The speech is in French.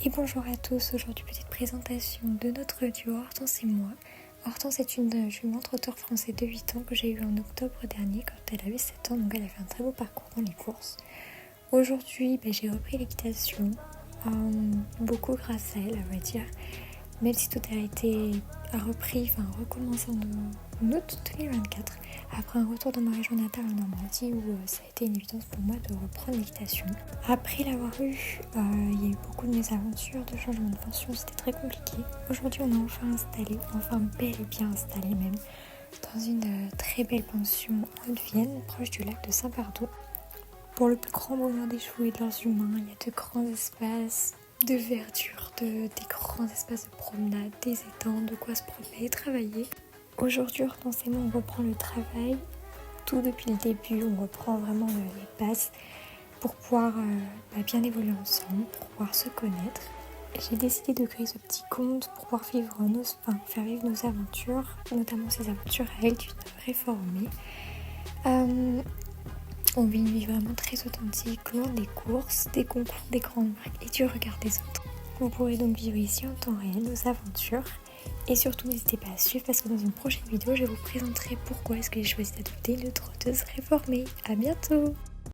Et bonjour à tous, aujourd'hui petite présentation de notre duo Hortense et moi. Hortense est une jument trotteur français de 8 ans que j'ai eue en octobre dernier quand elle avait 7 ans, donc elle a fait un très beau parcours dans les courses. Aujourd'hui j'ai repris l'équitation, beaucoup grâce à elle à vrai dire, même si tout a recommencé en août 2024, après un retour dans ma région natale en Normandie où ça a été une évidence pour moi de reprendre l'équitation. Après l'avoir eu, il y a eu beaucoup de mésaventures, de changements de pension, c'était très compliqué. Aujourd'hui on est enfin bel et bien installé même, dans une très belle pension en Haute-Vienne, proche du lac de Saint-Pardoux. Pour le plus grand bonheur des chevaux et de leurs humains, il y a de grands espaces de verdure, des grands espaces de promenade, des étangs, de quoi se promener et travailler. Aujourd'hui, Hortense et moi, on reprend le travail, tout depuis le début, on reprend vraiment les bases pour pouvoir bien évoluer ensemble, pour pouvoir se connaître. J'ai décidé de créer ce petit compte pour pouvoir faire vivre nos aventures, notamment ces aventures à elle d'une réformée. On vit une vie vraiment très authentique, loin des courses, des concours, des grandes marques et du regard des autres. Vous pourrez donc vivre ici en temps réel nos aventures. Et surtout n'hésitez pas à suivre parce que dans une prochaine vidéo je vous présenterai pourquoi est-ce que j'ai choisi d'adopter une trotteuse réformée. À bientôt!